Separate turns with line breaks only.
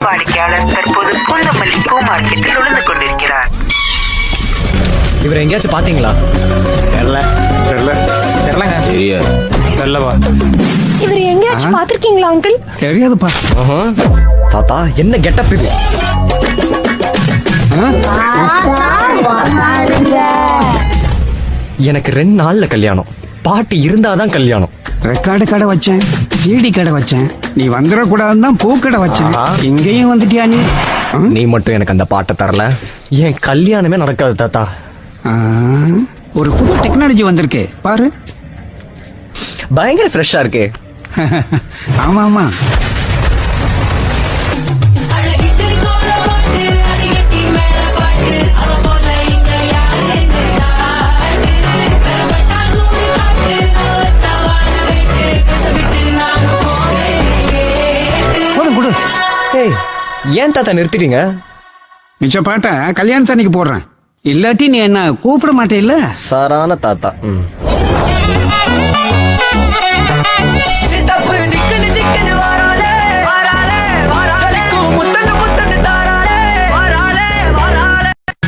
வாடிக்கையாளர் தற்போது பூந்தமல்லி பூ மார்க்கெட்டில் உழந்து கொண்டிருக்கிறார்.
இவரை எங்கேயாச்சும் பாத்தீங்களா?
தெரியலவா?
இவர் எங்கேயாச்சும் பாத்திருக்கீங்களா அங்கிள்?
தெரியாதுப்பா.
தாத்தா என்ன கெட்டப் இது? எனக்கு 2 நாள்ல கல்யாணம். பாட்டி இருந்தாதான் கல்யாணம்.
ரெக்கார்டு கடை வச்சேன், சிடி கடை வச்சேன், நீ வந்துடக்கூடாதுன்னு தான் பூக்கடை வச்சேன். இங்கேயும் வந்துட்டியா நீ?
நீ மட்டும் எனக்கு அந்த பாட்டை தரல, என் கல்யாணமே நடக்காது தாத்தா.
ஒரு புது டெக்னாலஜி வந்திருக்கு பாரு.
பயங்கர ஃப்ரெஷ்ஷா இருக்கே.
ஆமா ஆமா.
ஏய், ஏன் தாத்தா நிறுத்திட்டீங்க?
மிச்ச பாட்டை கல்யாணத்தன்னைக்கு போடுறேன், இல்லாட்டி நீ என்ன கூப்பிட மாட்டே இல்ல.
சாரான தாத்தா.